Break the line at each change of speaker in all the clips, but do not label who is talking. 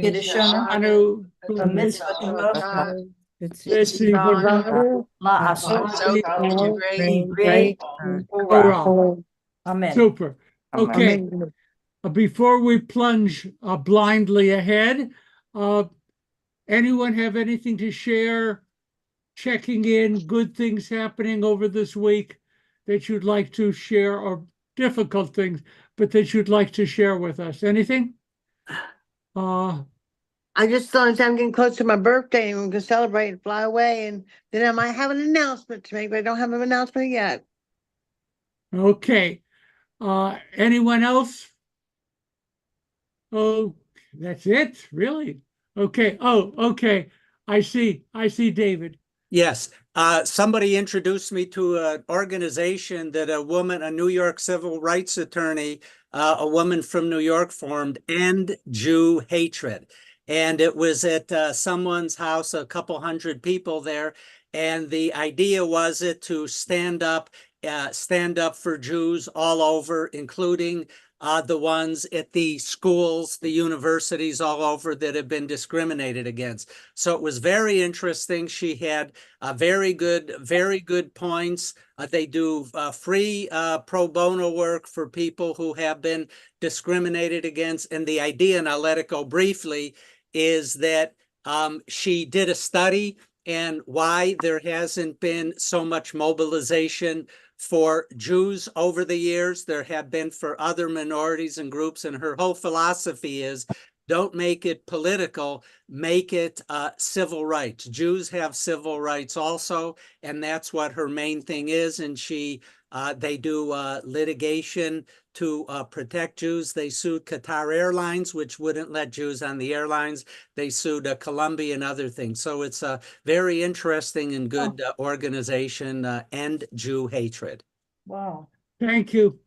Anu, Torah.
Amen.
Super. Okay. Before we plunge blindly ahead, anyone have anything to share, checking in, good things happening over this week that you'd like to share, or difficult things, but that you'd like to share with us? Anything?
I just thought I'm getting close to my birthday and we can celebrate and fly away, and then I might have an announcement to make, but I don't have an announcement yet.
Okay. Anyone else? Oh, that's it? Really? Okay. Oh, okay. I see David.
Yes. Somebody introduced me to an organization that a New York civil rights attorney, a woman from New York, formed, End Jew Hatred. And it was at someone's house, a couple hundred people there. And the idea was to stand up for Jews all over, including the ones at the schools, the universities all over that have been discriminated against. So it was very interesting. She had very good points. They do free pro bono work for people who have been discriminated against. And the idea, and I'll let it go briefly, is that she did a study and why there hasn't been so much mobilization for Jews over the years. There have been for other minorities and groups, and her whole philosophy is don't make it political, make it civil rights. Jews have civil rights also, and that's what her main thing is. And they do litigation to protect Jews. They sued Qatar Airlines, which wouldn't let Jews on the airlines. They sued Columbia and other things. So it's a very interesting and good organization, End Jew Hatred.
Wow.
Thank you.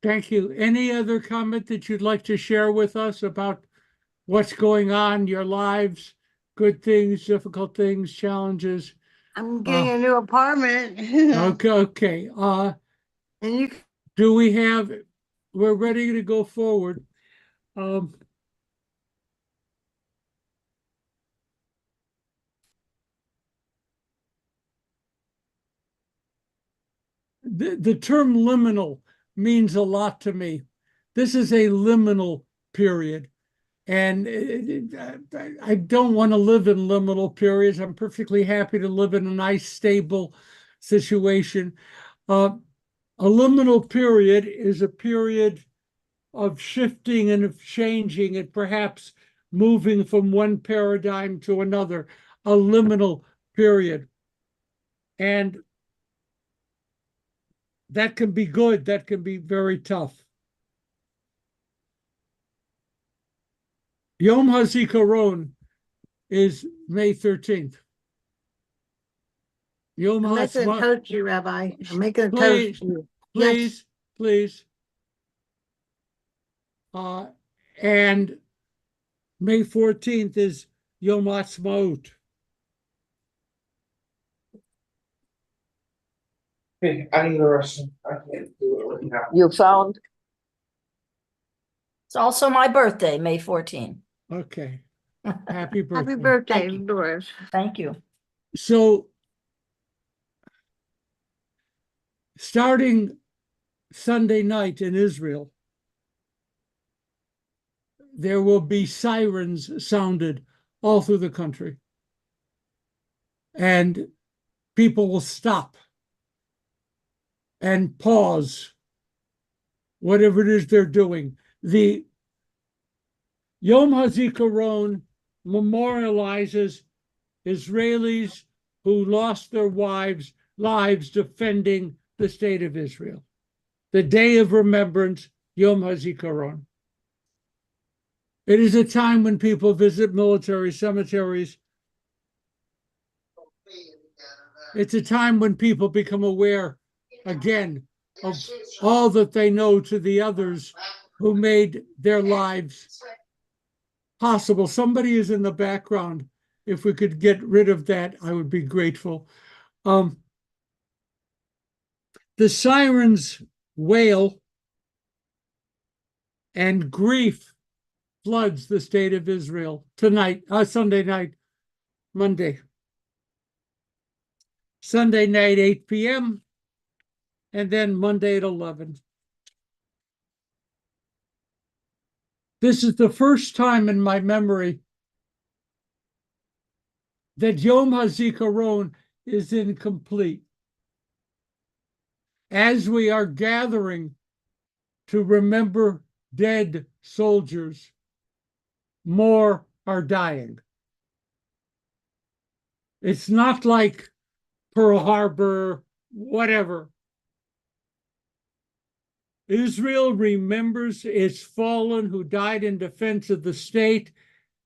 Thank you. Any other comment that you'd like to share with us about what's going on in your lives, good things, difficult things, challenges?
I'm getting a new apartment.
Okay.
And you
Do we have, we're ready to go forward. The term liminal means a lot to me. This is a liminal period. And I don't want to live in liminal periods. I'm perfectly happy to live in a nice, stable situation. A liminal period is a period of shifting and of changing and perhaps moving from one paradigm to another, a liminal period. And that can be good, that can be very tough. Yom HaZikaron is May 13th. Yom
I'm making a toast to you, Rabbi. I'm making a toast to you.
Please. And May 14th is Yom HaAtzmaut.
Hey, I need the rest. I can't do it right now.
You found? It's also my birthday, May 14.
Okay. Happy birthday.
Happy birthday,
Thank you.
Doris.
Thank you.
So, starting Sunday night in Israel, there will be sirens sounded all through the country. And people will stop and pause whatever it is they're doing. The Yom HaZikaron memorializes Israelis who lost their lives defending the state of Israel. The Day of Remembrance, Yom HaZikaron. It is a time when people visit military cemeteries. It's a time when people become aware again of all that they know to the others who made their lives possible. Somebody is in the background. If we could get rid of that, I would be grateful. The sirens wail, and grief floods the state of Israel tonight, Sunday night, Monday. Sunday night, 8 p.m., and then Monday at 11. This is the first time in my memory that Yom HaZikaron is incomplete. As we are gathering to remember dead soldiers, more are dying. It's not like Pearl Harbor, whatever. Israel remembers its fallen who died in defense of the state,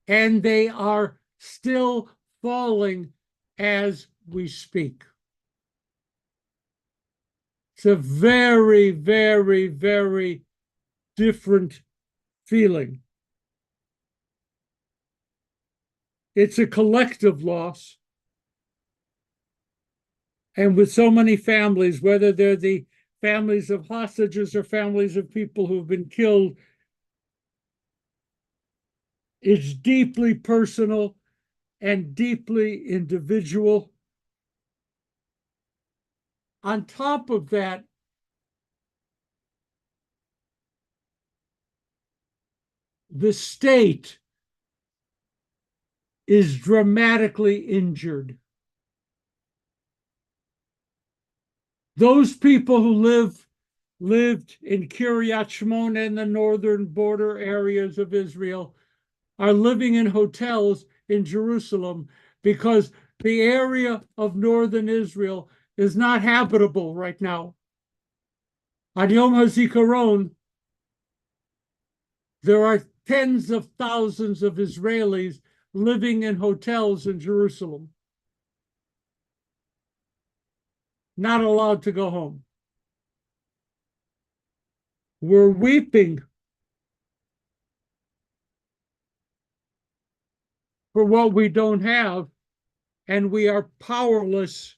and they are still falling as we speak. It's a very, very, very different feeling. It's a collective loss. And with so many families, whether they're the families of hostages or families of people who've been killed, it's deeply personal and deeply individual. On top of that, the state is dramatically injured. Those people who lived in Kiryat Shmona and the northern border areas of Israel are living in hotels in Jerusalem because the area of northern Israel is not habitable right now. On Yom HaZikaron, there are tens of thousands of Israelis living in hotels in Jerusalem, not allowed to go home. We're weeping for what we don't have, and we are powerless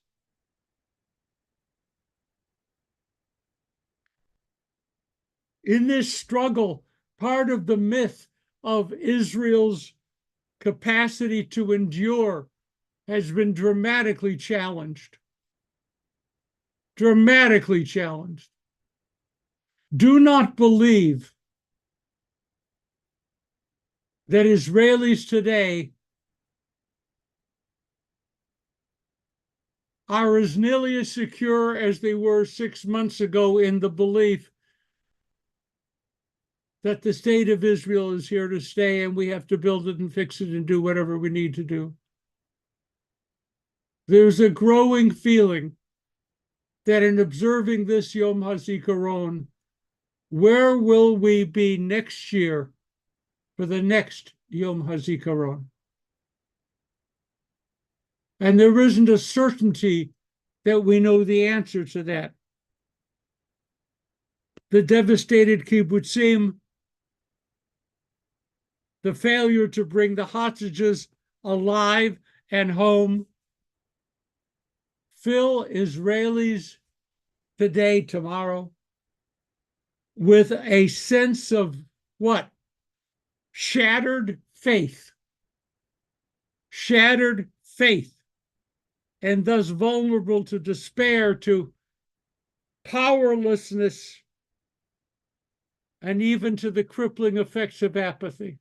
in this struggle. Part of the myth of Israel's capacity to endure has been dramatically challenged. Dramatically challenged. Do not believe that Israelis today are as nearly as secure as they were 6 months ago in the belief that the state of Israel is here to stay and we have to build it and fix it and do whatever we need to do. There's a growing feeling that in observing this Yom HaZikaron, where will we be next year for the next Yom HaZikaron? And there isn't a certainty that we know the answer to that. The devastated kibbutzim, the failure to bring the hostages alive and home, fill Israelis today, tomorrow, with a sense of what? Shattered faith. Shattered faith. And thus vulnerable to despair, to powerlessness, and even to the crippling effects of apathy.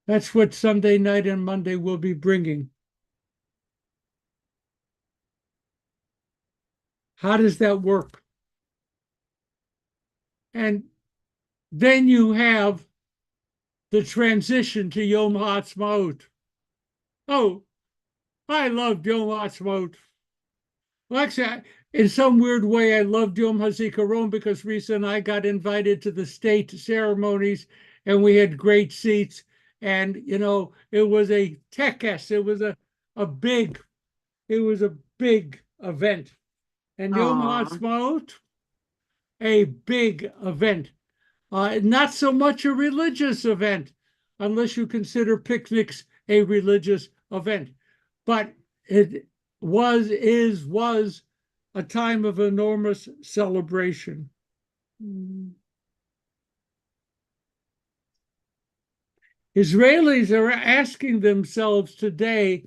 That's what Sunday night and Monday will be bringing. How does that work? And then you have the transition to Yom HaAtzmaut. Oh, I loved Yom HaAtzmaut. Well, actually, in some weird way, I loved Yom HaZikaron because Risa and I got invited to the state ceremonies and we had great seats. And, you know, it was a tekes. It was a big event. And Yom HaAtzmaut, a big event. Not so much a religious event, unless you consider picnics a religious event. But it was a time of enormous celebration. Israelis are asking themselves today,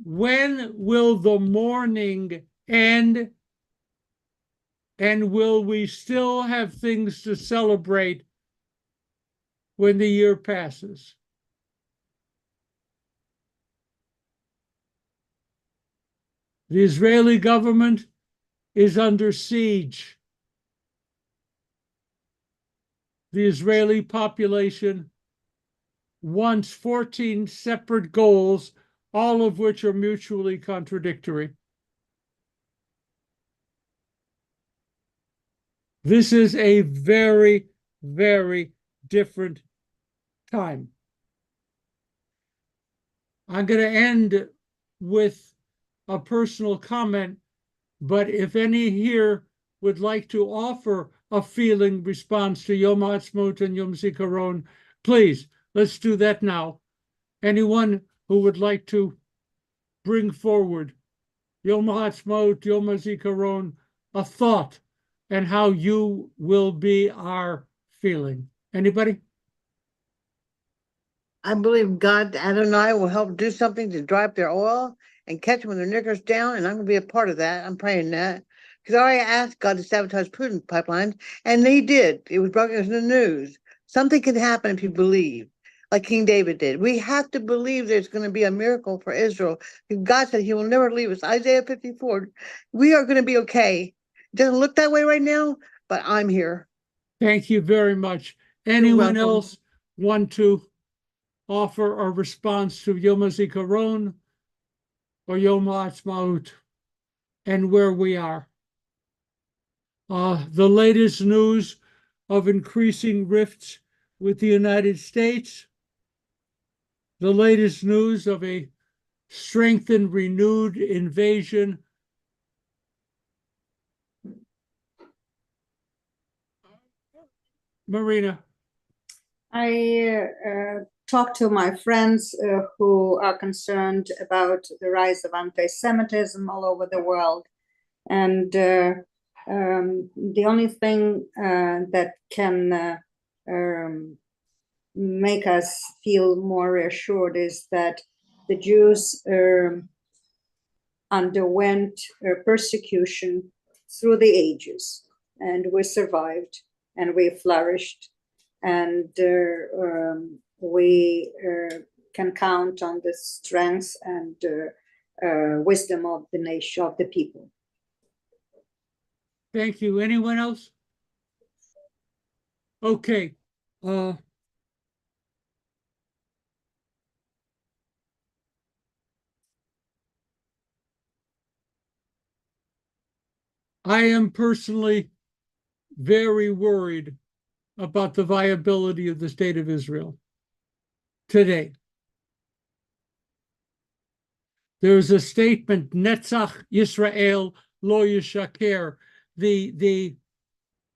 when will the mourning end? And will we still have things to celebrate when the year passes? The Israeli government is under siege. The Israeli population wants 14 separate goals, all of which are mutually contradictory. This is a very, very different time. I'm going to end with a personal comment, but if any here would like to offer a feeling response to Yom Ha'atzmaut and Yom Zikaron, please, let's do that now. Anyone who would like to bring forward Yom Ha'atzmaut, Yom Zikaron, a thought, and how you will be our feeling. Anybody?
I believe God, Adonai, will help do something to dry up their oil and catch them with their knickers down, and I'm going to be a part of that. I'm praying that. Because I already asked God to sabotage Putin pipelines, and he did. It was broken in the news. Something can happen if you believe, like King David did. We have to believe there's going to be a miracle for Israel. God said he will never leave us. Isaiah 54. We are going to be okay. It doesn't look that way right now, but I'm here.
Thank you very much. Anyone
welcome.
else want to offer a response to Yom HaZikaron or Yom HaAtzmaut and where we are? The latest news of increasing rifts with the United States, the latest news of a strengthened, renewed invasion Marina.
I talked to my friends who are concerned about the rise of anti-Semitism all over the world. And the only thing that can make us feel more reassured is that the Jews underwent persecution through the ages, and we survived and we flourished, and we can count on the strength and wisdom of the nation, of the people.
Thank you. Anyone else? Okay. I am personally very worried about the viability of the state of Israel today. There's a statement, Netzach Yisrael lo yishaker, the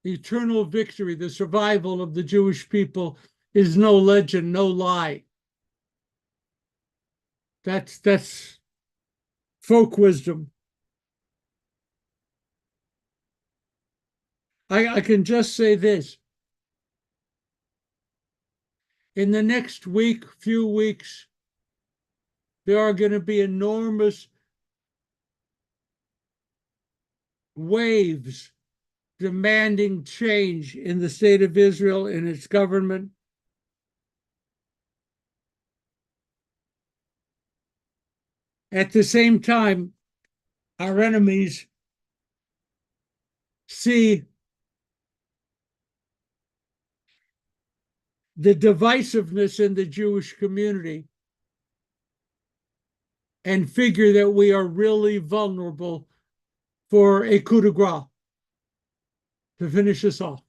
eternal victory, the survival of the Jewish people is no legend, no lie. That's folk wisdom. I can just say this. In the next few weeks, there are going to be enormous waves demanding change in the state of Israel, in its government. At the same time, our enemies see the divisiveness in the Jewish community and figure that we are really vulnerable for a coup de grace to finish us off.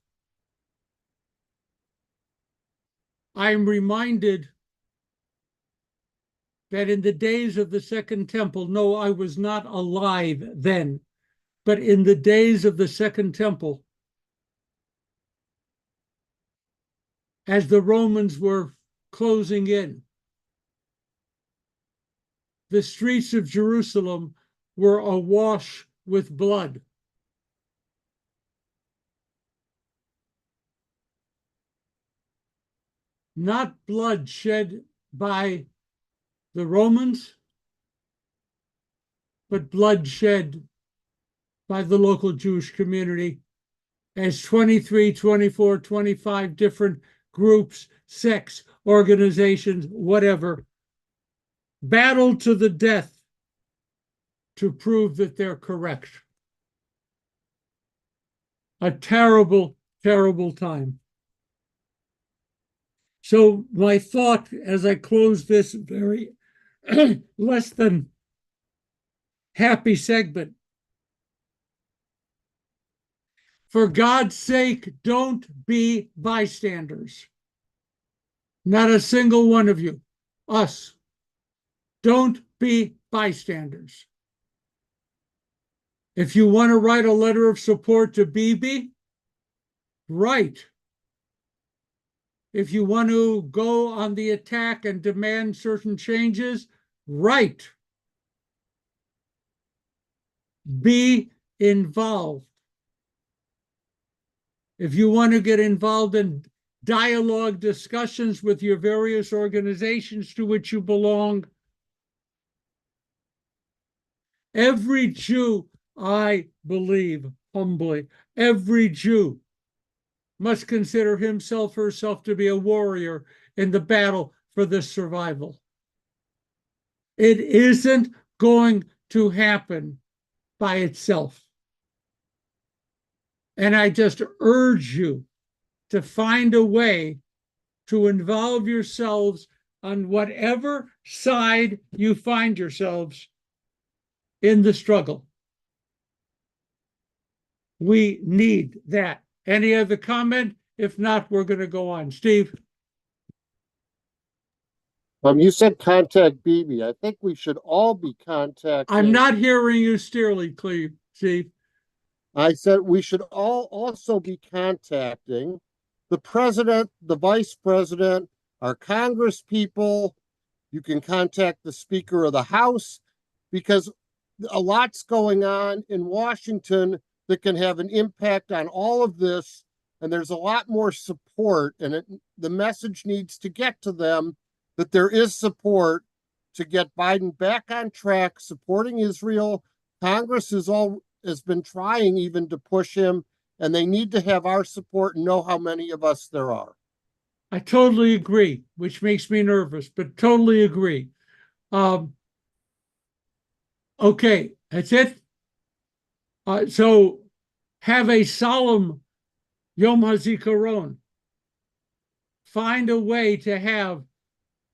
I am reminded that in the days of the Second Temple, no, I was not alive then, but in the days of the Second Temple, as the Romans were closing in, the streets of Jerusalem were awash with blood. not blood shed by the Romans, but blood shed by the local Jewish community as 23, 24, 25 different groups, sects, organizations, whatever, battled to the death to prove that they're correct. A terrible, terrible time. So my thought as I close this very less than happy segment, for God's sake, don't be bystanders. Not a single one of you, us. Don't be bystanders. If you want to write a letter of support to Bibi, write. If you want to go on the attack and demand certain changes, write. Be involved. If you want to get involved in dialogue discussions with your various organizations to which you belong, every Jew, I believe humbly, every Jew must consider himself or herself to be a warrior in the battle for this survival. It isn't going to happen by itself. And I just urge you to find a way to involve yourselves on whatever side you find yourselves in the struggle. We need that. Any other comment? If not, we're going to go on. Steve?
You said contact Bibi. I think we should all be contacting.
I'm not hearing you clearly, Steve.
I said we should all also be contacting the president, the vice president, our Congress people. You can contact the Speaker of the House, because a lot's going on in Washington that can have an impact on all of this. And there's a lot more support, and the message needs to get to them that there is support to get Biden back on track, supporting Israel. Congress has been trying even to push him, and they need to have our support and know how many of us there are.
I totally agree, which makes me nervous, but totally agree. Okay, that's it. So have a solemn Yom HaZikaron. Find a way to have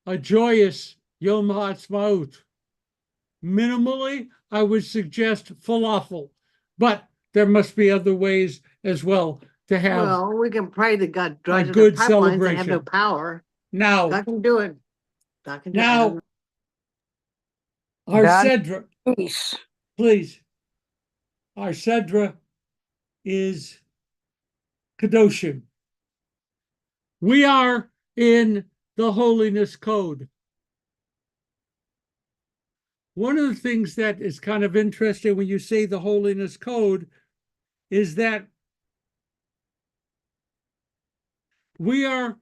a joyous Yom HaAtzmaut. Minimally, I would suggest falafel, but there must be other ways as well to have.
Well, we can pray that God drives up
good
the pipelines and have no
celebration.
power.
Now,
God can do it. God can do
Now-
it.
our
God.
Sedra,
Peace.
please. Our Sedra is Kadoshim. We are in the Holiness Code. One of the things that is kind of interesting when you say the Holiness Code is that we are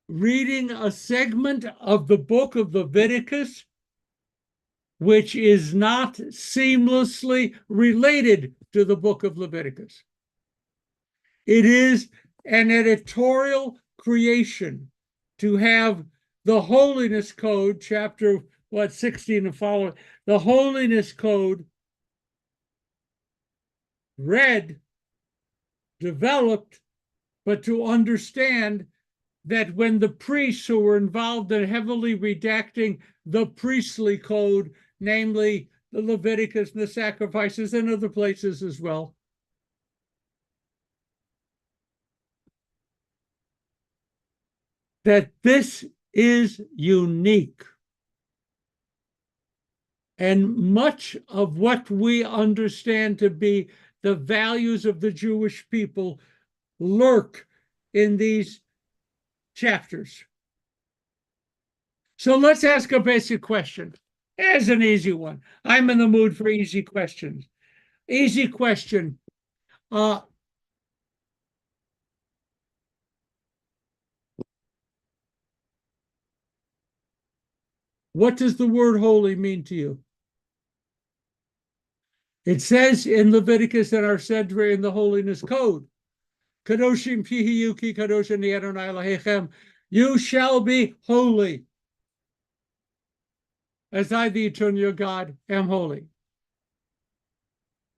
reading a segment of the book of Leviticus which is not seamlessly related to the book of Leviticus. It is an editorial creation to have the Holiness Code, chapter 16 and following, the Holiness Code read, developed, but to understand that when the priests who were involved in heavily redacting the priestly code, namely the Leviticus and the sacrifices and other places as well, that this is unique. And much of what we understand to be the values of the Jewish people lurk in these chapters. So let's ask a basic question. Here's an easy one. I'm in the mood for easy questions. Easy question. What does the word holy mean to you? It says in Leviticus and our Sedra in the Holiness Code, Kadoshim pihiyuki kadosh ani Adonai Elohechem, you shall be holy, as I, the eternal your God, am holy.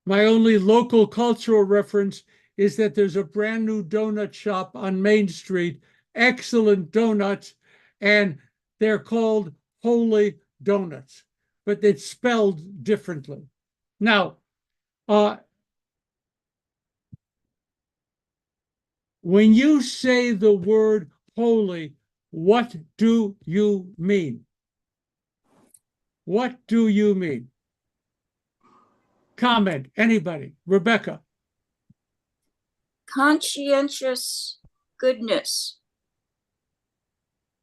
My only local cultural reference is that there's a brand new donut shop on Main Street, excellent donuts, and they're called Holy Donuts, but it's spelled differently. Now, when you say the word holy, what do you mean? What do you mean? Comment, anybody? Rebecca.
Conscientious goodness.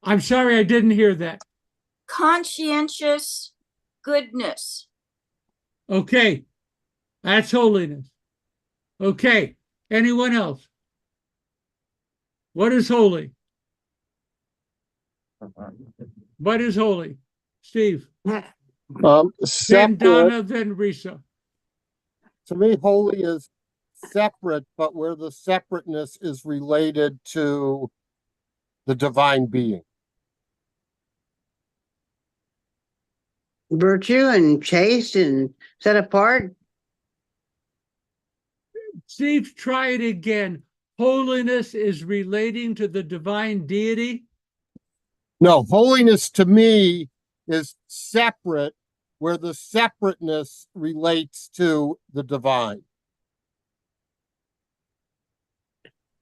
I'm sorry, I didn't hear that.
Conscientious goodness.
Okay, that's holiness. Okay, anyone else? What is holy? What is holy? Steve. Then
Separate,
Donna, then Risa.
to me, holy is separate, but where the separateness is related to the divine being.
Virtue and chaste and set apart.
Steve, try it again. Holiness is relating to the divine deity.
No, holiness to me is separate, where the separateness relates to the divine.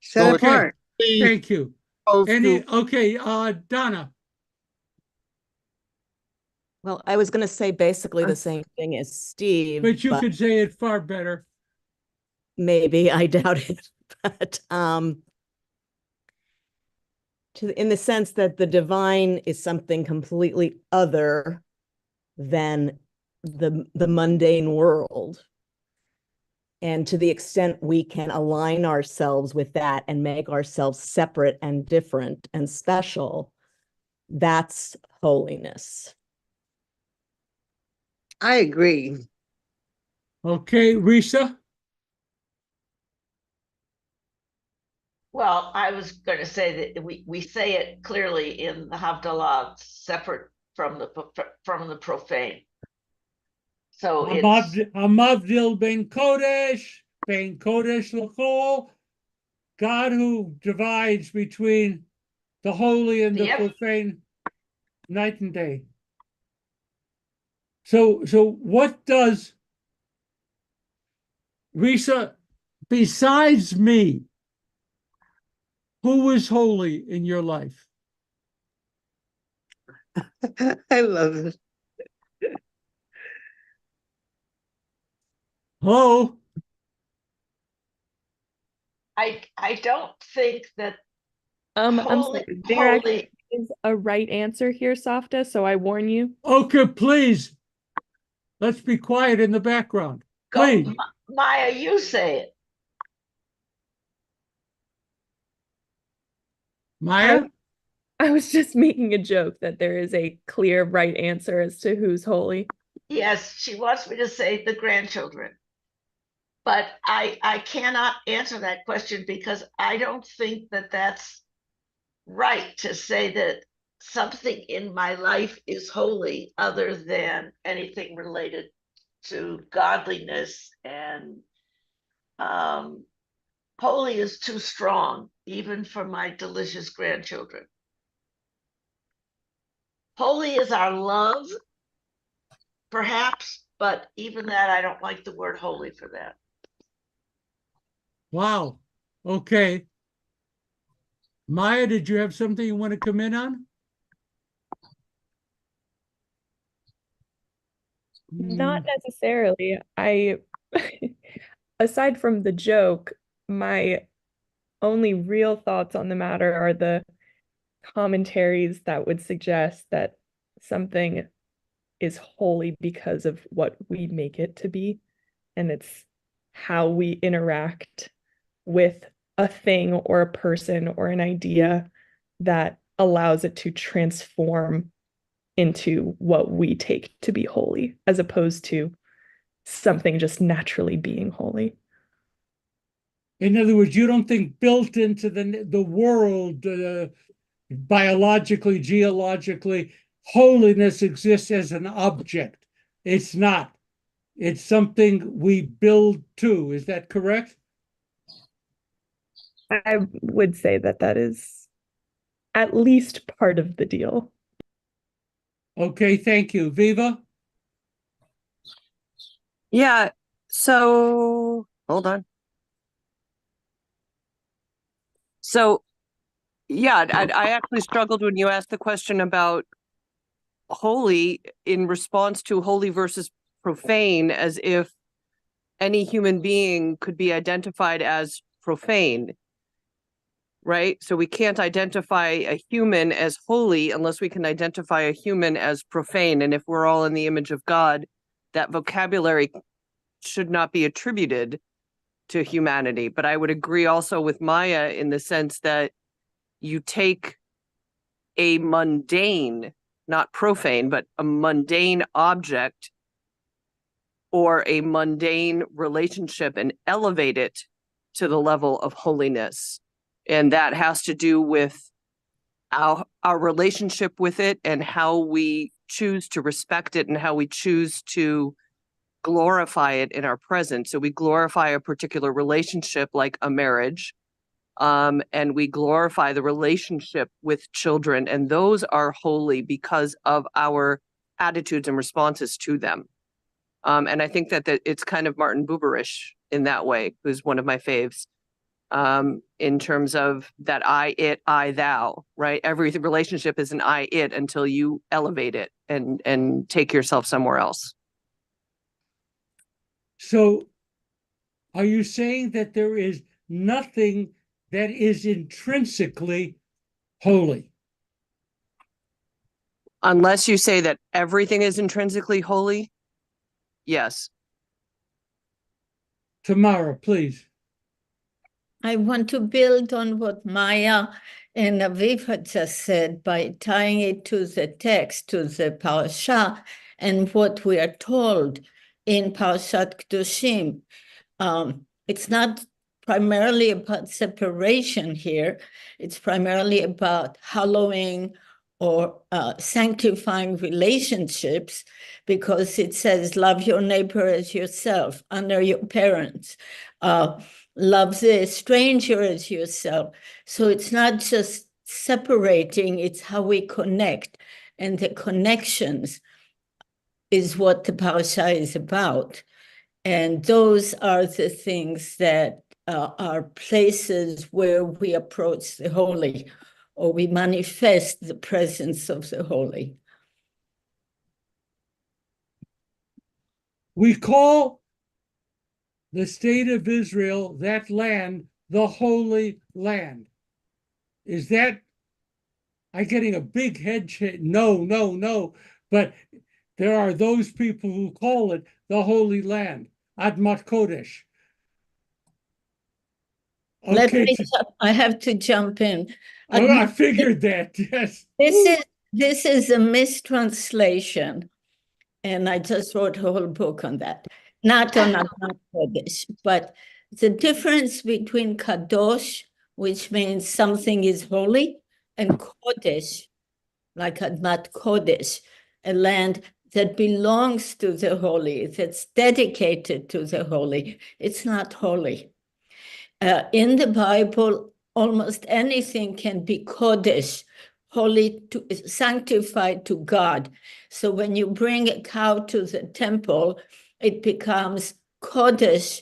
Set
So it
apart.
Thank you.
goes
Any,
to-
okay, Donna.
Well, I was going to say basically the same thing as Steve,
But you could say it far better.
maybe I doubt it. But in the sense that the divine is something completely other than the mundane world. And to the extent we can align ourselves with that and make ourselves separate and different and special, that's holiness.
I agree.
Okay, Risa.
Well, I was going to say that we say it clearly in the Havdalah, separate from the profane. So it's
Hamavdil ben Kodesh l'chol, God who divides between the holy and the
Yep.
profane, night and day. So what does Risa, besides me, who is holy in your life?
I love it.
Hello?
I don't think that
I'm
holy,
sorry. There actually
holy.
is a right answer here, Safta, so I warn you.
Okay, please. Let's be quiet in the background.
Go,
Please.
Maya, you say it.
Maya?
I was just making a joke that there is a clear right answer as to who's holy.
Yes, she wants me to say the grandchildren. But I cannot answer that question because I don't think that that's right to say that something in my life is holy other than anything related to godliness, and holy is too strong even for my delicious grandchildren. Holy is our love, perhaps, but even that, I don't like the word holy for that.
Wow. Okay. Maya, did you have something you want to come in on?
Not necessarily. Aside from the joke, my only real thoughts on the matter are the commentaries that would suggest that something is holy because of what we make it to be, and it's how we interact with a thing or a person or an idea that allows it to transform into what we take to be holy, as opposed to something just naturally being holy.
In other words, you don't think built into the world, biologically, geologically, holiness exists as an object. It's not. It's something we build to. Is that correct?
I would say that that is at least part of the deal.
Okay, thank you. Viva?
Yeah, so hold on. So, yeah, I actually struggled when you asked the question about holy in response to holy versus profane, as if any human being could be identified as profane, right? So we can't identify a human as holy unless we can identify a human as profane. And if we're all in the image of God, that vocabulary should not be attributed to humanity. But I would agree also with Maya in the sense that you take a mundane, not profane, but a mundane object or a mundane relationship and elevate it to the level of holiness. And that has to do with our relationship with it and how we choose to respect it and how we choose to glorify it in our present. So we glorify a particular relationship like a marriage, and we glorify the relationship with children, and those are holy because of our attitudes and responses to them. And I think that it's kind of Martin Buberish in that way, who's one of my faves, in terms of that I, it, I, thou, right? Every relationship is an I, it until you elevate it and take yourself somewhere else.
So are you saying that there is nothing that is intrinsically holy?
Unless you say that everything is intrinsically holy, yes.
Tamara, please.
I want to build on what Maya and Aviva just said by tying it to the text, to the parasha, and what we are told in Parashat Kedoshim. It's not primarily about separation here. It's primarily about hallowing or sanctifying relationships, because it says, love your neighbor as yourself, honor your parents, love the stranger as yourself. So it's not just separating, it's how we connect. And the connections is what the parasha is about. And those are the things that are places where we approach the holy, or we manifest the presence of the holy.
We call the state of Israel, that land, the Holy Land. Is that, I'm getting a big head shake? No. But there are those people who call it the Holy Land, Admat Kodesh. Okay.
I have to jump in.
I figured that, yes.
This is a mistranslation, and I just wrote a whole book on that. Not on Admat Kodesh, but the difference between Kadosh, which means something is holy, and Kodesh, like Admat Kodesh, a land that belongs to the holy, that's dedicated to the holy. It's not holy. In the Bible, almost anything can be Kodesh, holy, sanctified to God. So when you bring a cow to the temple, it becomes Kodesh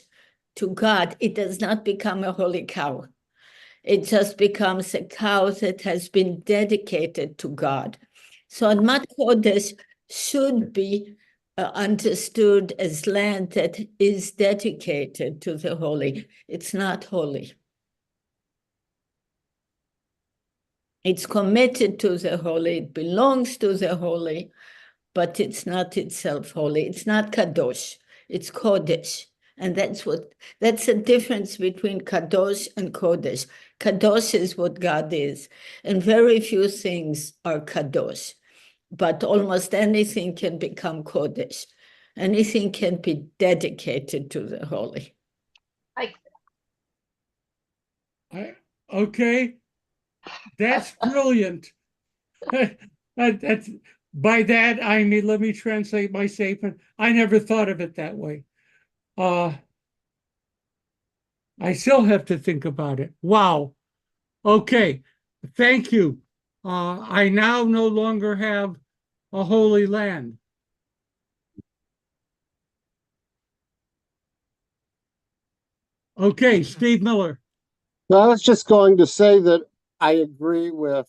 to God. It does not become a holy cow. It just becomes a cow that has been dedicated to God. So Admat Kodesh should be understood as land that is dedicated to the holy. It's not holy. It's committed to the holy, it belongs to the holy, but it's not itself holy. It's not Kadosh, it's Kodesh. And that's the difference between Kadosh and Kodesh. Kadosh is what God is, and very few things are Kadosh. but almost anything can become Kaddish. Anything can be dedicated to the holy.
Okay, that's brilliant. That's, by that, I mean, let me translate my statement. I never thought of it that way. I still have to think about it. Wow. Okay, thank you. I now no longer have a holy land. Okay, Steve Miller.
Well, I was just going to say that I agree with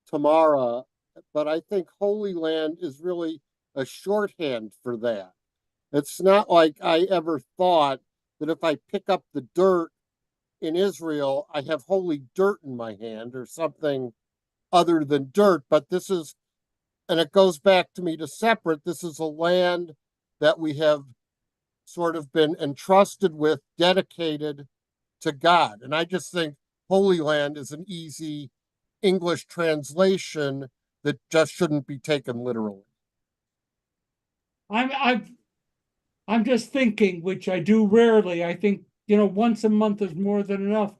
Tamara, but I think Holy Land is really a shorthand for that. It's not like I ever thought that if I pick up the dirt in Israel, I have holy dirt in my hand or something other than dirt. But this is, and it goes back to me to separate, this is a land that we have sort of been entrusted with, dedicated to God. And I just think Holy Land is an easy English translation that just shouldn't be taken literally.
I'm just thinking, which I do rarely. I think, once a month is more than enough.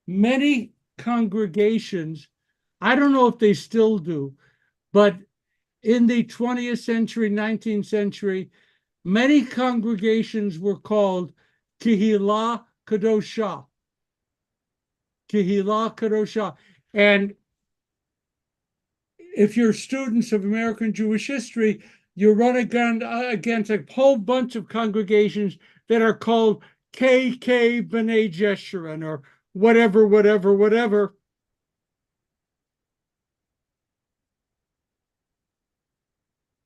Many congregations, I don't know if they still do, but in the 20th century, 19th century, many congregations were called Kehillah Kadoshah. Kehillah Kadoshah. And if you're students of American Jewish history, you run against a whole bunch of congregations that are called KK B'nai Jeshurun or whatever.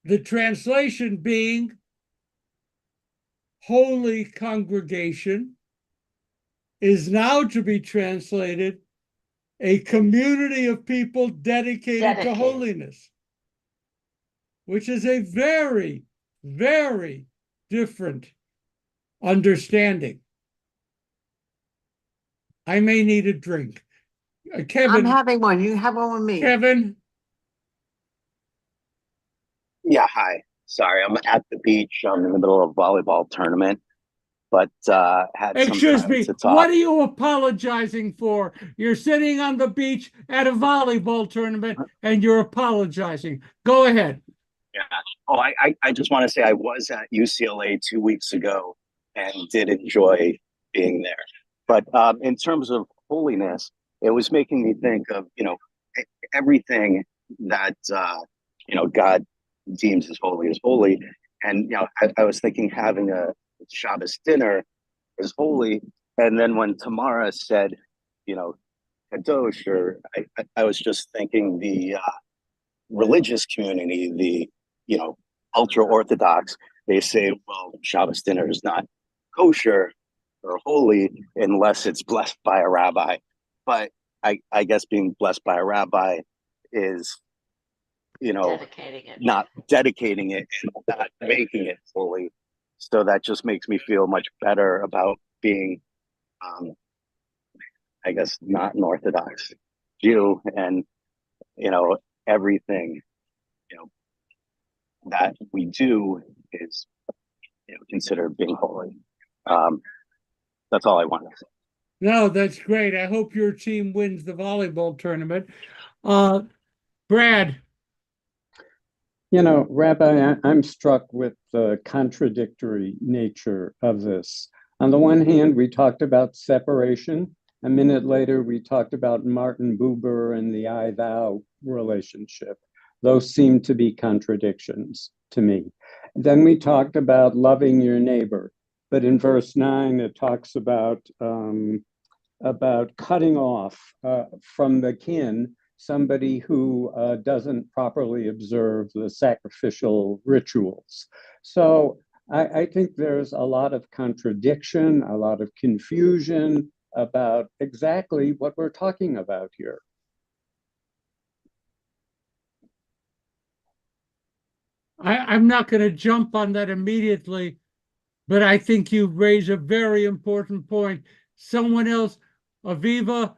The translation being holy congregation is now to be translated a community of people dedicated to holiness, which is a very, very different understanding. I may need a drink. Kevin.
I'm having one. You have one with me.
Kevin.
Yeah, hi. Sorry, I'm at the beach. I'm in the middle of a volleyball tournament, but had some
Excuse
time
me,
to talk.
what are you apologizing for? You're sitting on the beach at a volleyball tournament and you're apologizing. Go ahead.
Yeah. Oh, I just want to say I was at UCLA 2 weeks ago and did enjoy being there. But in terms of holiness, it was making me think of, everything that, God deems as holy. And, I was thinking having a Shabbos dinner is holy. And then when Tamara said, Kadosh, or I was just thinking the religious community, the, ultra-Orthodox, they say, well, Shabbos dinner is not kosher or holy unless it's blessed by a rabbi. But I guess being blessed by a rabbi is, not dedicating it and not making it fully. So that just makes me feel much better about being, I guess, not an Orthodox Jew, and everything that we do is considered being holy. That's all I wanted to say.
No, that's great. I hope your team wins the volleyball tournament. Brad.
Rabbi, I'm struck with the contradictory nature of this. On the one hand, we talked about separation. A minute later, we talked about Martin Buber and the I-thou relationship. Those seem to be contradictions to me. Then we talked about loving your neighbor. But in verse 9, it talks about cutting off from the kin somebody who doesn't properly observe the sacrificial rituals. So I think there's a lot of contradiction, a lot of confusion about exactly what we're talking about here.
I'm not going to jump on that immediately, but I think you raise a very important point. Someone else, Aviva,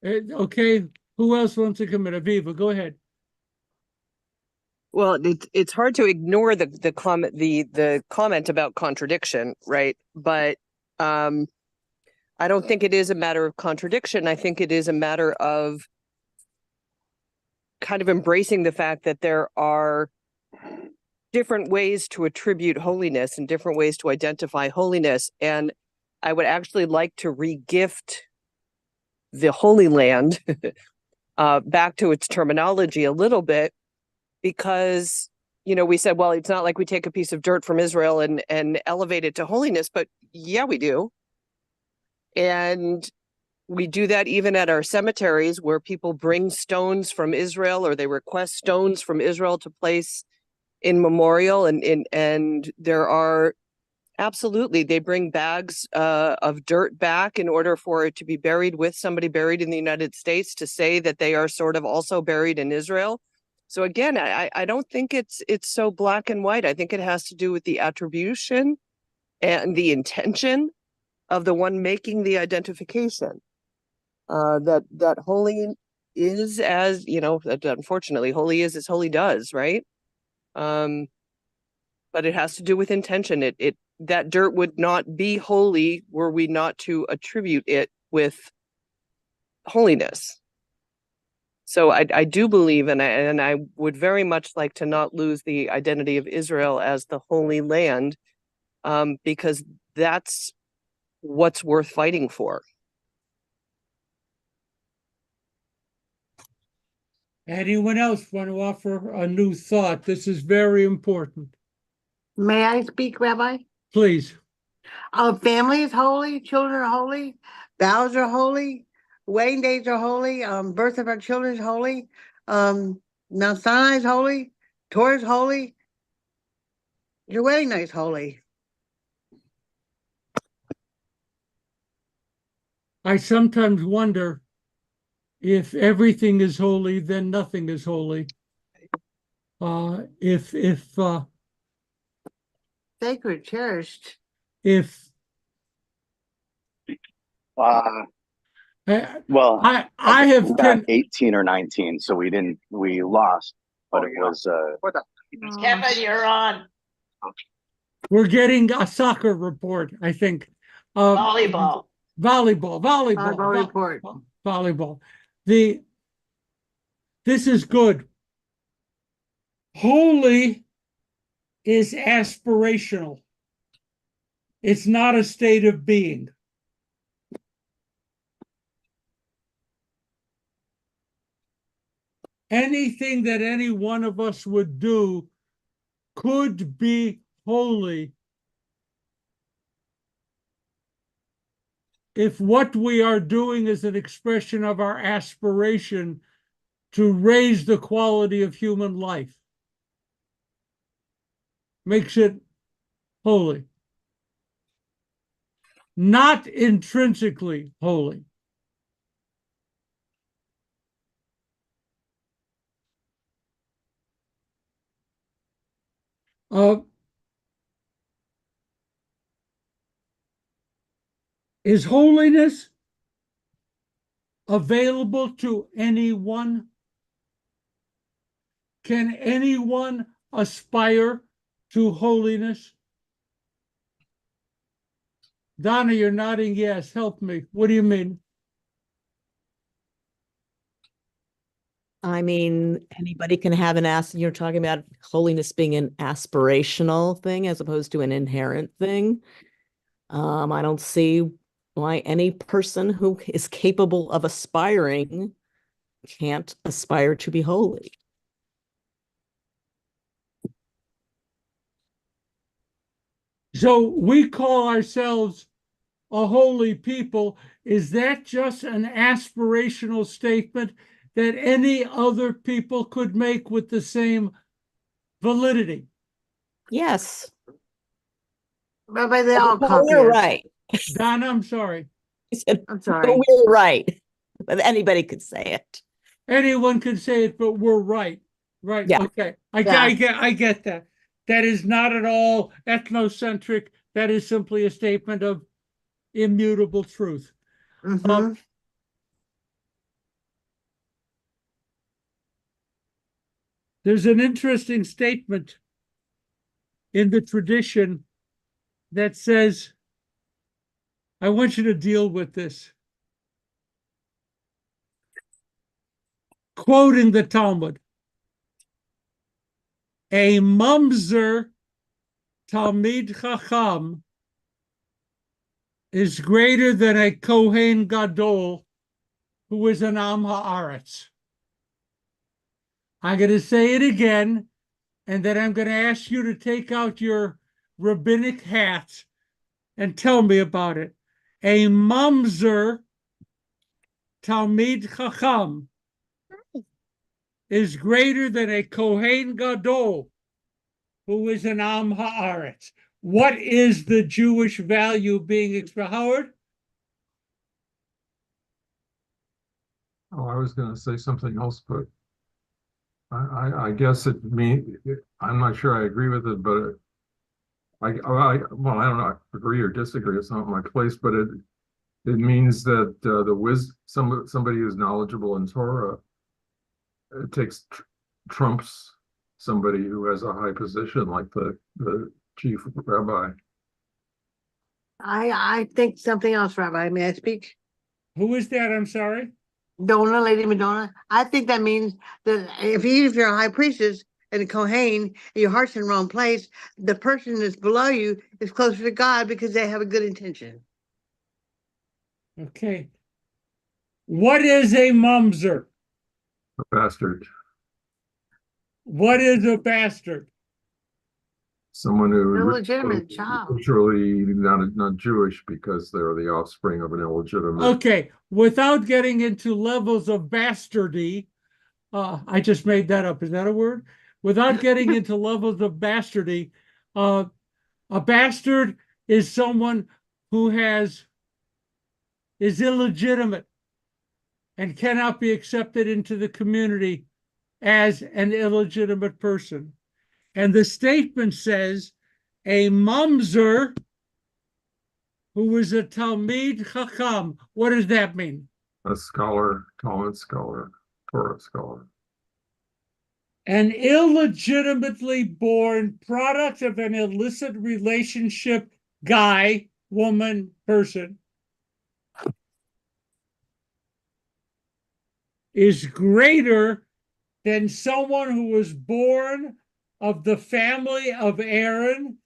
okay, Who else wants to come in? Aviva, go ahead.
Well, it's hard to ignore the comment about contradiction, right? But I don't think it is a matter of contradiction. I think it is a matter of kind of embracing the fact that there are different ways to attribute holiness and different ways to identify holiness. And I would actually like to regift the Holy Land back to its terminology a little bit, because, you know, we said, well, it's not like we take a piece of dirt from Israel and elevate it to holiness, but yeah, we do. And we do that even at our cemeteries, where people bring stones from Israel, or they request stones from Israel to place in memorial. And there are absolutely, they bring bags of dirt back in order for it to be buried with somebody buried in the United States, to say that they are sort of also buried in Israel. So again, I don't think it's so black and white. I think it has to do with the attribution and the intention of the one making the identification. That holy is as, you know, that unfortunately holy is as holy does, right? But it has to do with intention. That dirt would not be holy were we not to attribute it with holiness. So I do believe, and I would very much like to not lose the identity of Israel as the Holy Land, because that's what's worth fighting for.
Anyone else want to offer a new thought? This is very important.
May I speak, Rabbi?
Please.
Family is holy, children are holy, vows are holy, wedding days are holy, birth of our children is holy, Mount Sinai is holy, Torah is holy, your wedding night is holy.
I sometimes wonder if everything is holy, then nothing is holy.
Sacred, cherished.
Well,
I have
got 18 or 19, so we lost, but it was
Kevin, you're on.
We're getting a soccer report, I think.
Volleyball.
Volleyball. This is good. Holy is aspirational. It's not a state of being. Anything that any one of us would do could be holy if what we are doing is an expression of our aspiration to raise the quality of human life. Makes it holy. Not intrinsically holy. Is holiness available to anyone? Can anyone aspire to holiness? Donna, you're nodding yes. Help me. What do you mean?
I mean, anybody can have you're talking about holiness being an aspirational thing as opposed to an inherent thing. I don't see why any person who is capable of aspiring can't aspire to be holy.
So we call ourselves a holy people. Is that just an aspirational statement that any other people could make with the same validity?
Yes.
Rabbi, they all
But
come.
we're right.
Donna, I'm sorry.
I'm sorry.
But we're right. But anybody could say it.
Anyone could say it, but we're right. Right.
Yeah.
Okay. I get that. That is not at all ethnocentric. That is simply a statement of immutable truth. There's an interesting statement in the tradition that says, I want you to deal with this. Quoting the Talmud, a mamzer Talmid Chacham is greater than a Kohen Gadol who is an Am Haaretz. I'm going to say it again, and then I'm going to ask you to take out your rabbinic hats and tell me about it. A mamzer Talmid Chacham is greater than a Kohen Gadol who is an Am Haaretz. What is the Jewish value being expressed? Howard?
Oh, I was going to say something else, but I guess it means, I'm not sure I agree with it, but well, I don't know, agree or disagree. It's not my place, but it means that somebody who's knowledgeable in Torah, it takes trumps somebody who has a high position like the chief rabbi.
I think something else, Rabbi. May I speak?
Who is that? I'm sorry.
Donna, Lady Madonna. I think that means that even if you're a high priestess and a Kohen and your heart's in the wrong place, the person that's below you is closer to God because they have a good intention.
Okay. What is a mamzer?
A bastard.
What is a bastard?
Someone who
Illegitimate child.
Literally not Jewish because they're the offspring of an illegitimate.
Okay, without getting into levels of bastardy, I just made that up. Is that a word? Without getting into levels of bastardy, a bastard is someone who is illegitimate and cannot be accepted into the community as an illegitimate person. And the statement says, a mamzer who is a Talmid Chacham. What does that mean?
A scholar, Talmud scholar, Torah scholar.
An illegitimately born product of an illicit relationship, guy, woman, person, is greater than someone who was born of the family of Aaron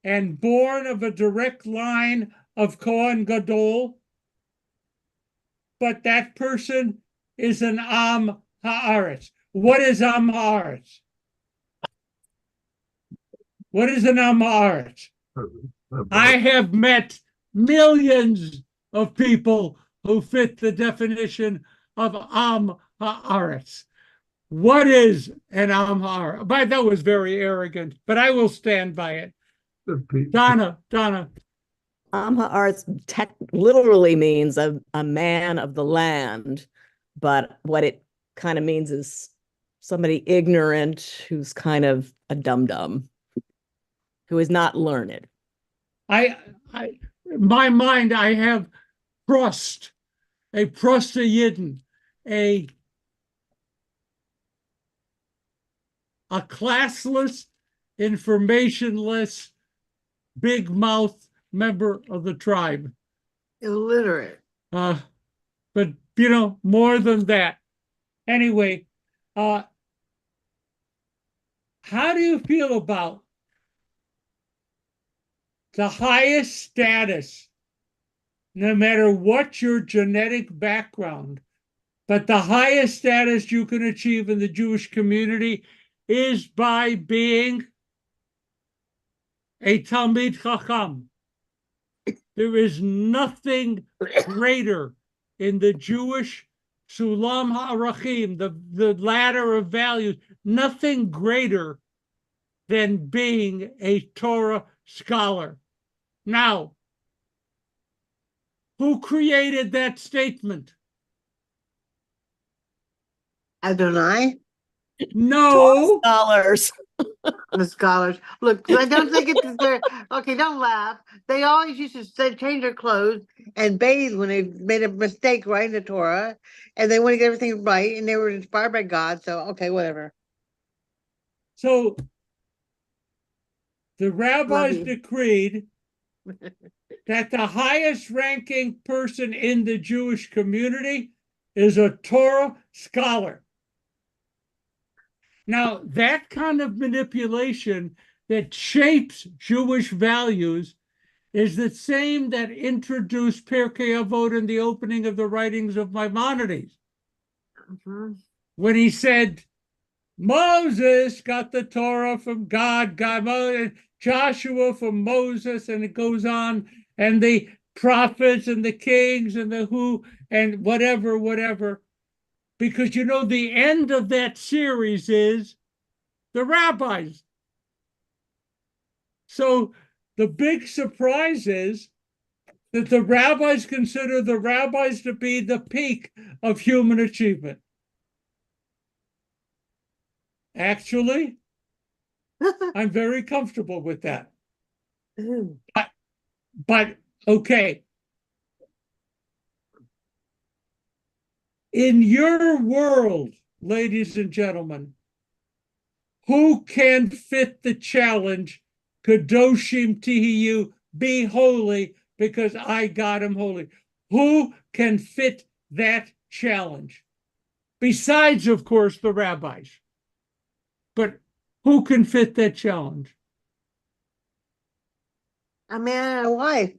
and born of a direct line of Kohen Gadol, but that person is an Am Haaretz. What is Am Haaretz? What is an Am Haaretz? I have met millions of people who fit the definition of Am Haaretz. What is an Am Haaretz? But that was very arrogant, but I will stand by it. Donna.
Am Haaretz literally means a man of the land, but what it kind of means is somebody ignorant who's kind of a dum-dum, who is not learned.
In my mind, I have Prost, a Prostayidin, a classless, informationless, big mouth member of the tribe.
Illiterate.
But, more than that. Anyway, how do you feel about the highest status, no matter what your genetic background, but the highest status you can achieve in the Jewish community is by being a Talmid Chacham? There is nothing greater in the Jewish Sulam HaArachim, the ladder of values, nothing greater than being a Torah scholar. Now, who created that statement?
Adonai?
No.
Scholars.
The scholars. Look, I don't think it's fair. Okay, don't laugh. They always used to change their clothes and bathe when they made a mistake writing the Torah, and they want to get everything right, and they were inspired by God. So, okay, whatever.
So the rabbis
you.
decreed that the highest ranking person in the Jewish community is a Torah scholar. Now, that kind of manipulation that shapes Jewish values is the same that introduced Pirkei Avot in the opening of the writings of Maimonides. When he said, Moses got the Torah from God, Joshua from Moses, and it goes on, and the prophets and the kings and the who and whatever. Because you know, the end of that series is the rabbis. So the big surprise is that the rabbis consider the rabbis to be the peak of human achievement. Actually, I'm very comfortable with that. But okay. In your world, ladies and gentlemen, who can fit the challenge, Kadoshim Tihiyu, be holy because I got him holy? Who can fit that challenge? Besides, of course, the rabbis. But who can fit that challenge?
A man and a wife.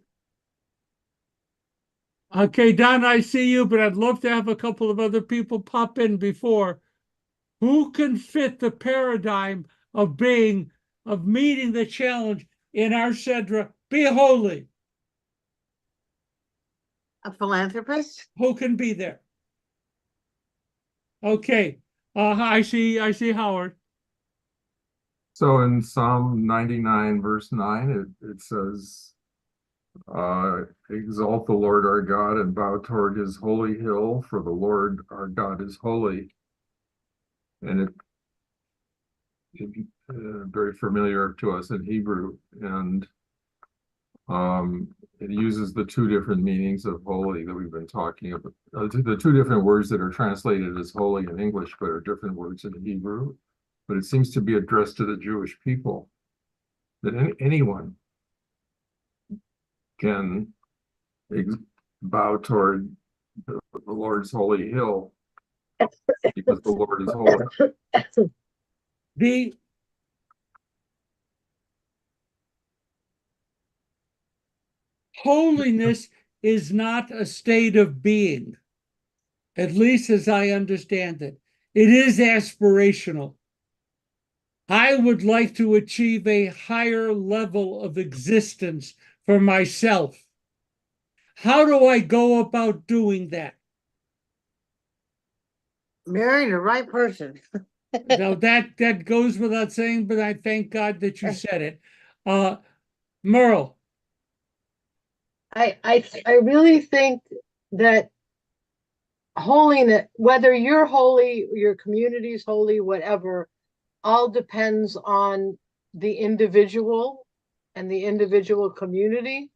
Okay, Don, I see you, but I'd love to have a couple of other people pop in before. Who can fit the paradigm of meeting the challenge in our Sedra? Be holy.
A philanthropist?
Who can be there? Okay. I see Howard.
So in Psalm 99, verse 9, it says, exalt the Lord our God and bow toward his holy hill, for the Lord our God is holy. And it very familiar to us in Hebrew, and it uses the two different meanings of holy that we've been talking about. The two different words that are translated as holy in English, but are different words in Hebrew. But it seems to be addressed to the Jewish people, that anyone can bow toward the Lord's holy hill because the Lord is holy.
The holiness is not a state of being, at least as I understand it. It is aspirational. I would like to achieve a higher level of existence for myself. How do I go about doing that?
Marrying the right person.
Now that goes without saying, but I thank God that you said it. Merle.
I really think that holiness, whether you're holy, your community's holy, whatever, all depends on the individual and the individual community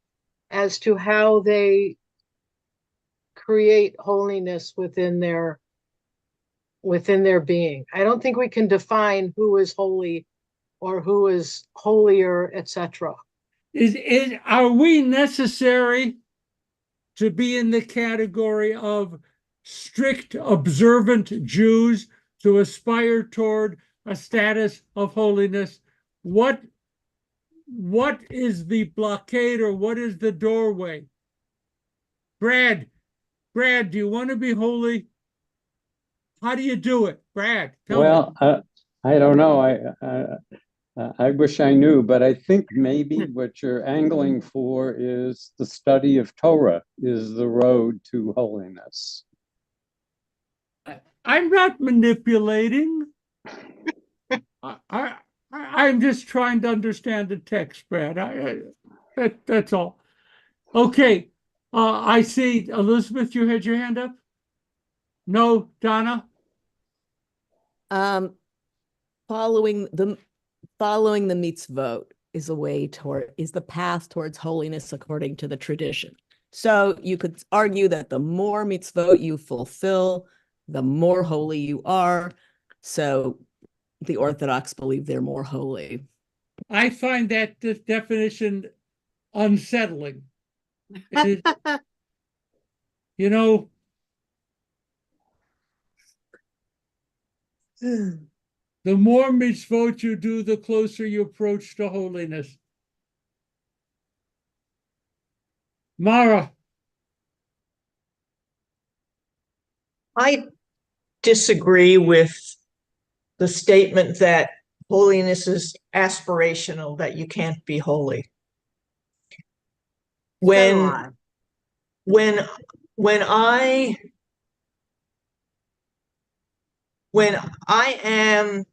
as to how they create holiness within their being. I don't think we can define who is holy or who is holier, etc.
Are we necessary to be in the category of strict observant Jews to aspire toward a status of holiness? What is the blockade, or what is the doorway? Brad, do you want to be holy? How do you do it, Brad?
Well, I don't know. I wish I knew, but I think maybe what you're angling for is the study of Torah is the road to holiness.
I'm not manipulating. I'm just trying to understand the text, Brad. That's all. Okay. I see, Elizabeth, you had your hand up? No, Donna?
Following the mitzvot is the path towards holiness according to the tradition. So you could argue that the more mitzvot you fulfill, the more holy you are. So the Orthodox believe they're more holy.
I find that definition unsettling. It is, you know, the more mitzvot you do, the closer you approach to holiness. Mara.
I disagree with the statement that holiness is aspirational, that you can't be holy. When I am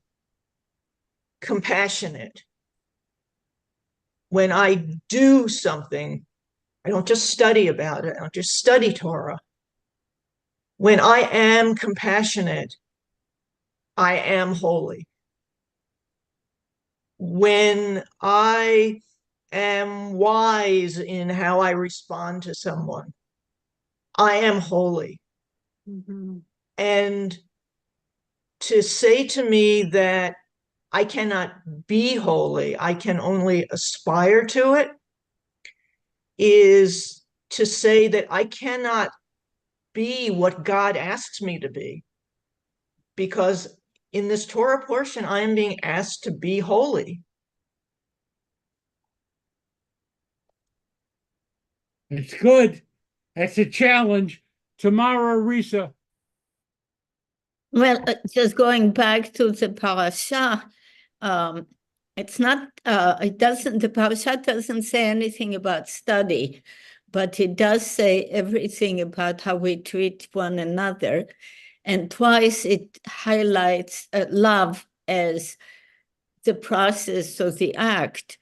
compassionate, when I do something, I don't just study about it, I don't just study Torah. When I am compassionate, I am holy. When I am wise in how I respond to someone, I am holy.
Mm-hmm.
And to say to me that I cannot be holy, I can only aspire to it, is to say that I cannot be what God asks me to be. Because in this Torah portion, I am being asked to be holy.
It's good. That's a challenge. Tamara, Risa.
Well, just going back to the parasha, it's not, the parasha doesn't say anything about study, but it does say everything about how we treat one another. And twice it highlights love as the process of the act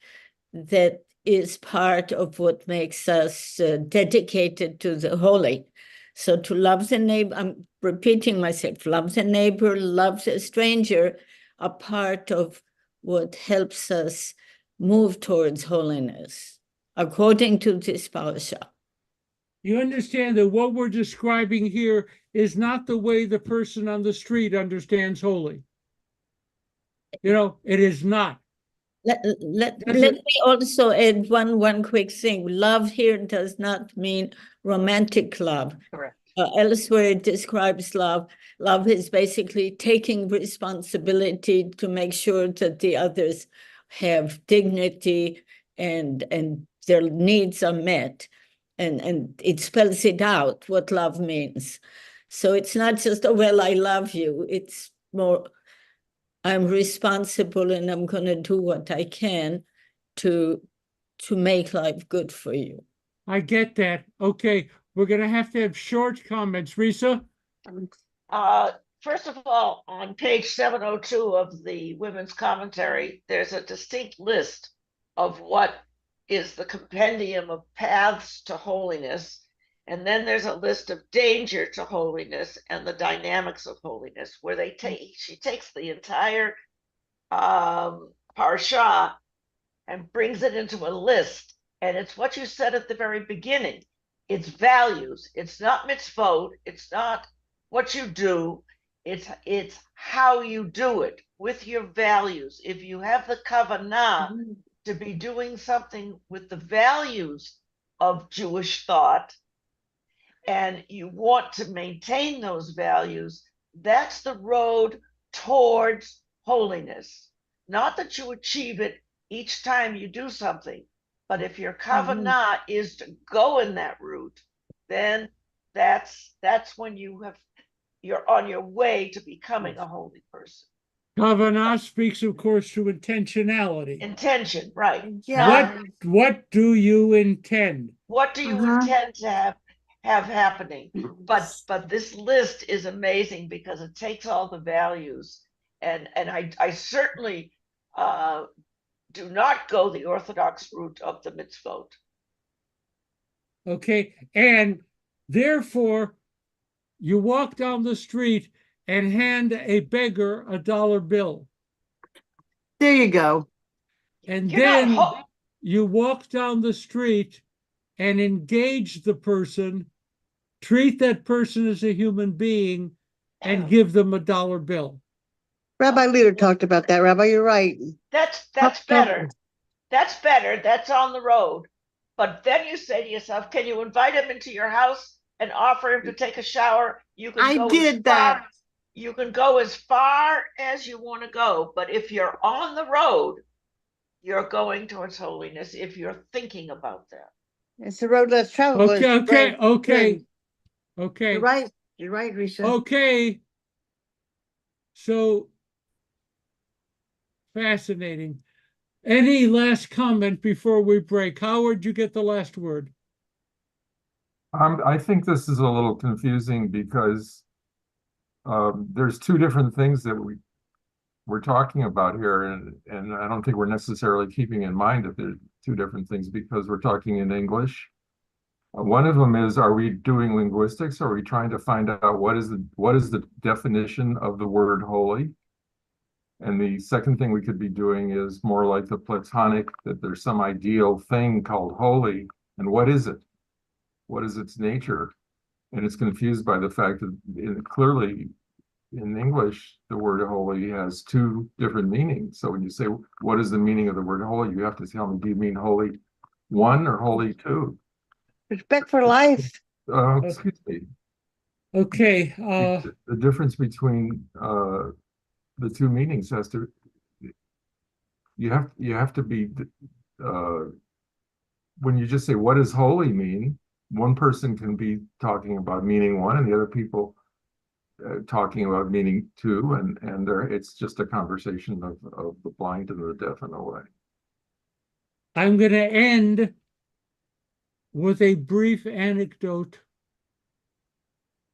that is part of what makes us dedicated to the holy. So to love the neighbor, I'm repeating myself, love the neighbor, love the stranger, are part of what helps us move towards holiness, according to this parasha.
You understand that what we're describing here is not the way the person on the street understands holy. You know, it is not.
Let me also add one quick thing. Love here does not mean romantic love.
Correct.
Elsewhere it describes love. Love is basically taking responsibility to make sure that the others have dignity and their needs are met. And it spells it out what love means. So it's not just, oh, well, I love you. It's more, I'm responsible and I'm going to do what I can to make life good for you.
I get that. Okay, we're going to have short comments. Risa?
First of all, on page 702 of the Women's Commentary, there's a distinct list of what is the compendium of paths to holiness. And then there's a list of danger to holiness and the dynamics of holiness, where she takes the entire parsha and brings it into a list. And it's what you said at the very beginning. It's values. It's not mitzvot. It's not what you do. It's how you do it with your values. If you have the kavanah to be doing something with the values of Jewish thought, and you want to maintain those values, that's the road towards holiness. Not that you achieve it each time you do something, but if your kavanah is to go in that route, then that's when you're on your way to becoming a holy person.
Kavanah speaks, of course, to intentionality.
Intention, right.
Yeah. What do you intend?
What do you intend to have happening? But this list is amazing because it takes all the values, and I certainly do not go the Orthodox route of the mitzvot.
Okay, and therefore, you walk down the street and hand a beggar a dollar bill.
There you go.
And then you walk down the street and engage the person, treat that person as a human being, and give them a dollar bill.
Rabbi Leader talked about that. Rabbi, you're right.
That's
How-
better. That's better. That's on the road. But then you say to yourself, can you invite him into your house and offer him to take a shower? You can
I
go
did that.
You can go as far as you want to go, but if you're on the road, you're going towards holiness if you're thinking about that.
It's the road less traveled. but it's
Okay,
great.
okay,
Good.
okay,
You're right. You're right, Risa.
okay. So fascinating. Any last comment before we break? Howard, you get the last word.
I think this is a little confusing because there's two different things that we're talking about here, and I don't think we're necessarily keeping in mind that there's two different things because we're talking in English. One of them is, are we doing linguistics? Are we trying to find out what is the definition of the word holy? And the second thing we could be doing is more like the Platonic, that there's some ideal thing called holy, and what is it? What is its nature? And it's confused by the fact that clearly in English, the word holy has two different meanings. So when you say, what is the meaning of the word holy? You have to tell me, do you mean holy one or holy two?
Respect for life.
Excuse me.
Okay.
The difference between the two meanings has to, you have to be, when you just say, what does holy mean? One person can be talking about meaning one and the other people talking about meaning two, and it's just a conversation of the blind and the deaf in a way.
I'm going to end with a brief anecdote.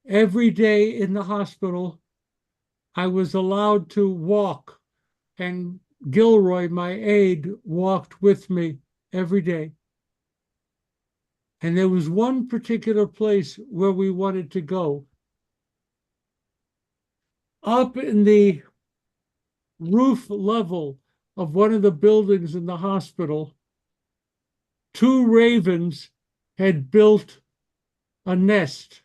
Every day in the hospital, I was allowed to walk, and Gilroy, my aide, walked with me every day. And there was one particular place where we wanted to go. Up in the roof level of one of the buildings in the hospital, two ravens had built a nest.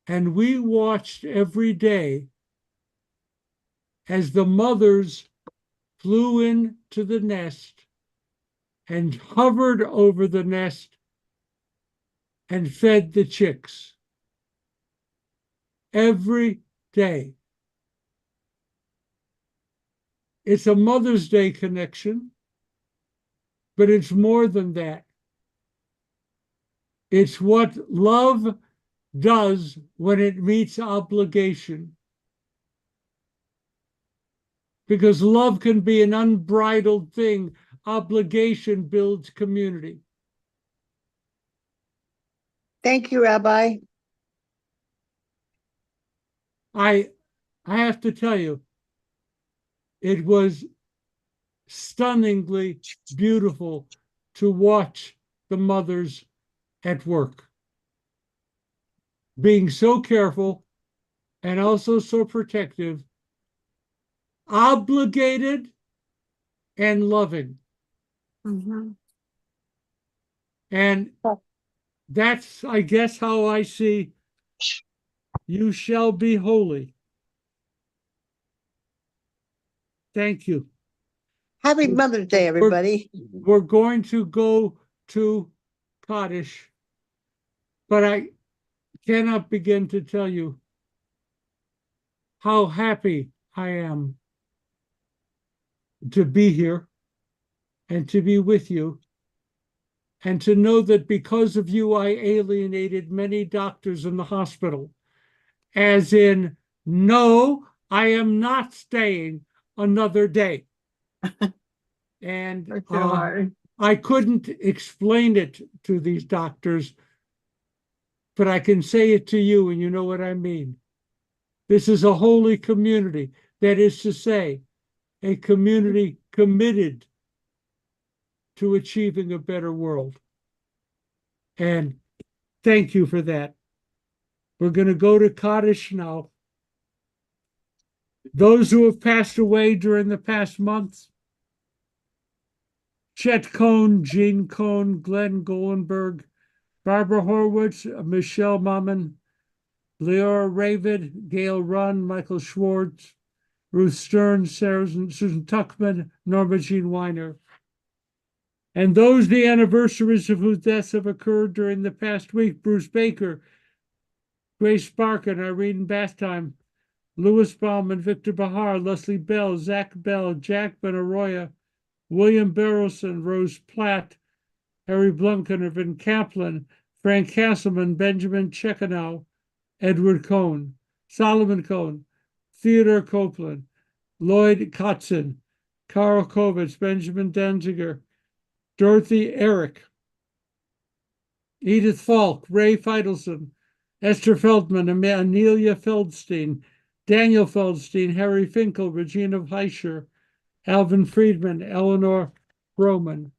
And we watched every day as the mothers flew into the nest and hovered over the nest and fed the chicks. Every day. It's a Mother's Day connection, but it's more than that. It's what love does when it meets obligation. Because love can be an unbridled thing. Obligation builds community.
Thank you, Rabbi.
I have to tell you, it was stunningly beautiful to watch the mothers at work, being so careful and also so protective, obligated and loving.
Mm-hmm.
And that's, I guess, how I see you shall be holy. Thank you.
Happy Mother's Day, everybody.
We're going to go to Kaddish, but I cannot begin to tell you how happy I am to be here and to be with you, and to know that because of you, I alienated many doctors in the hospital. As in, no, I am not staying another day. And I couldn't explain it to these doctors, but I can say it to you, and you know what I mean. This is a holy community. That is to say, a community committed to achieving a better world. And thank you for that. We're going to go to Kaddish now. Those who have passed away during the past months: Chet Cohn, Jean Cohn, Glenn Golenberg, Barbara Horwitz, Michelle Mammon, Leora Ravid, Gail Runn, Michael Schwartz, Ruth Stern, Susan Tuckman, Norma Jean Weiner. And those the anniversaries of whose deaths have occurred during the past week: Bruce Baker, Grace Barkin, Irene Bastheim, Louis Bauman, Victor Bahar, Leslie Bell, Zach Bell, Jack Benaroya, William Barrelson, Rose Platt, Harry Blumkin, Irvin Kaplan, Frank Castleman, Benjamin Chekanow, Edward Cohn, Solomon Cohn, Theodore Copeland, Lloyd Kotzen, Carl Kovitz, Benjamin Danziger, Dorothy Eric, Edith Falk, Ray Feidelson, Esther Feldman, Amelia Feldstein, Daniel Feldstein, Harry Finkel, Regina Heischer, Alvin Friedman, Eleanor Roman.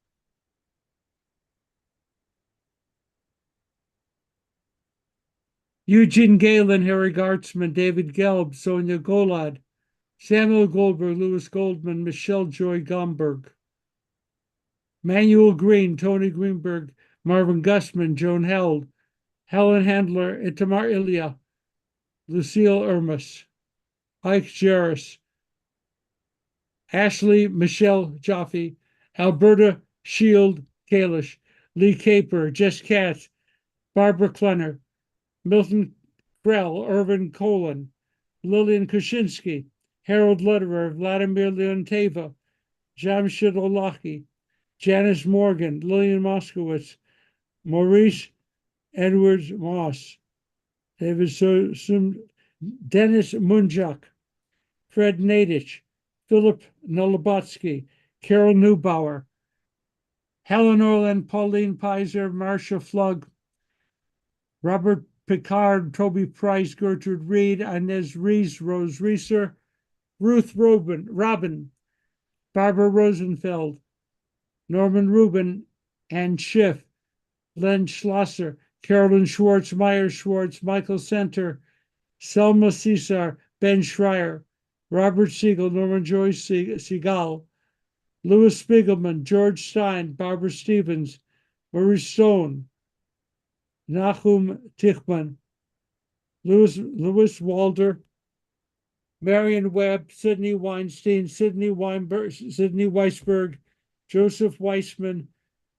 Eugene Galen, Harry Gartzman, David Gelb, Sonia Golad, Samuel Goldberg, Louis Goldman, Michelle Joy Gomberg, Manuel Green, Tony Greenberg, Marvin Gusman, Joan Held, Helen Handler, Itamar Ilya, Lucille Ermas, Ike Jarris, Ashley Michelle Jaffe, Alberta Shield Kalish, Lee Caper, Jess Katz, Barbara Klenner, Milton Krell, Irvin Colin, Lillian Kuczynski, Harold Lederer, Vladimir Leonteva, Jamshid Olaki, Janice Morgan, Lillian Moskowitz, Maurice Edwards Moss, Dennis Munjak, Fred Nadich, Philip Nolobotsky, Carol Neubauer, Helen Orland, Pauline Pizer, Marcia Flug, Robert Picard, Toby Price, Gertrude Reed, Inez Reese, Rose Reeser, Ruth Robin, Barbara Rosenfeld, Norman Rubin, Ann Schiff, Len Schlosser, Carolyn Schwartz, Meyer Schwartz, Michael Center, Selma Cesar, Ben Schreier, Robert Siegel, Norman Joyce Segal, Louis Spiegelman, George Stein, Barbara Stevens, Maurice Stone, Nahum Tichman, Louis Walder, Marion Webb, Sidney Weinstein, Sidney Weisberg, Joseph Weissman,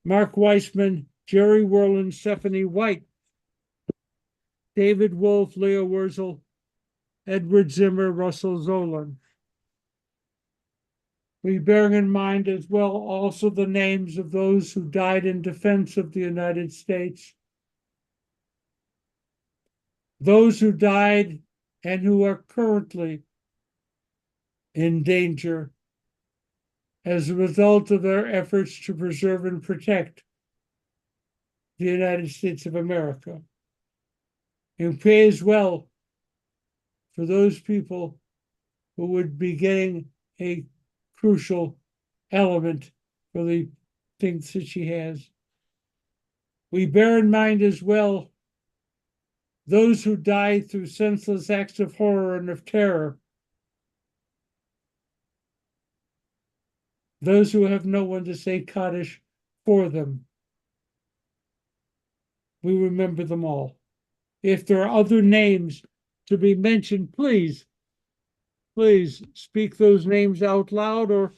Mark Weissman, Jerry Werland, Stephanie White, David Wolf, Leo Wurzel, Edward Zimmer, Russell Zolan. We bear in mind as well also the names of those who died in defense of the United States, those who died and who are currently in danger as a result of their efforts to preserve and protect the United States of America. And pray as well for those people who would be getting a crucial element for the things that she has. We bear in mind as well those who died through senseless acts of horror and of terror, those who have no one to say Kaddish for them. We remember them all. If there are other names to be mentioned, please speak those names out loud or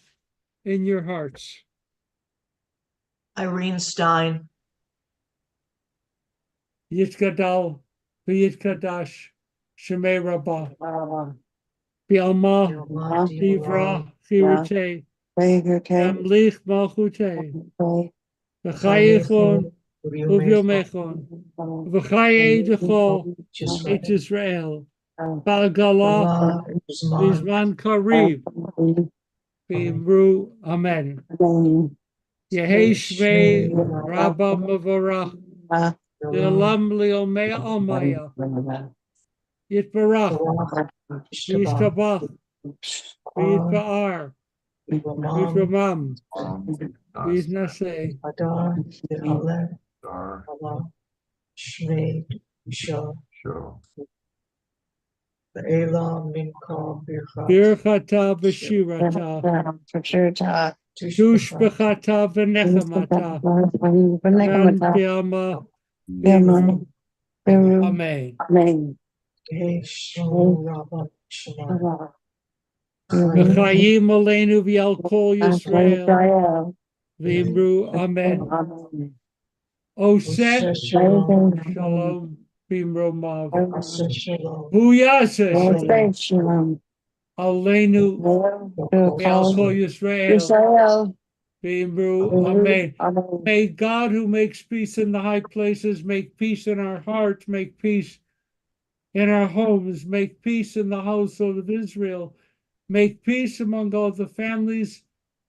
in your hearts.
Irene Stein,
Yitgadal, V'yitkadash, Shemei Rabbah, Bi'alma, Divra, Chirute, Yamlich Malchute, V'chayichon, Uvyomechon, V'chaye Dechol, Et Israel, Balgala, Bizman Karib, B'imru, Amen. Yehei Shmei Rabba Mavarach, Le'olam Le'omei Almaya, Yitbarach, Yishtabach, Yitba'ar, Yitramam, Yitnaseh,
Shmei, Shah,
Birchata V'shirata, Tushbechata V'nechamata, Gan Bi'alma Bimru. Amen. V'chayim aleinu v'al kol Yisrael. V'imru amen. Oseh shalom b'imromav. Hu yaseh shalom aleinu v'al kol Yisrael. V'imru amen. May God, who makes peace in the high places, make peace in our hearts, make peace in our homes, make peace in the household of Israel, make peace among all the families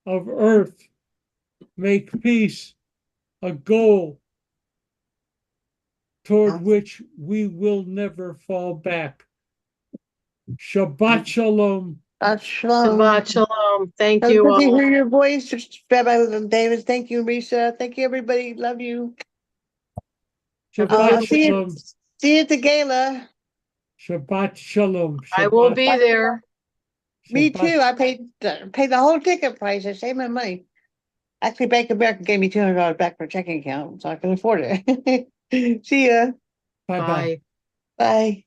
of earth, make peace a goal toward which we will never fall back. Shabbat shalom.
Shabbat shalom. Thank
It was
you
good to
all.
hear your voice, Rabbi Davids. Thank you, Risa. Thank you, everybody. Love you.
Shabbat
See you.
shalom.
See you at the gala.
Shabbat shalom.
I will
Shabbat.
be there.
Me
Shabbat.
too. I paid the whole ticket price. I saved my money. Actually, Bank of America gave me $200 back for a checking account, so I can afford it. See ya.
Bye-bye.
Bye.
Bye.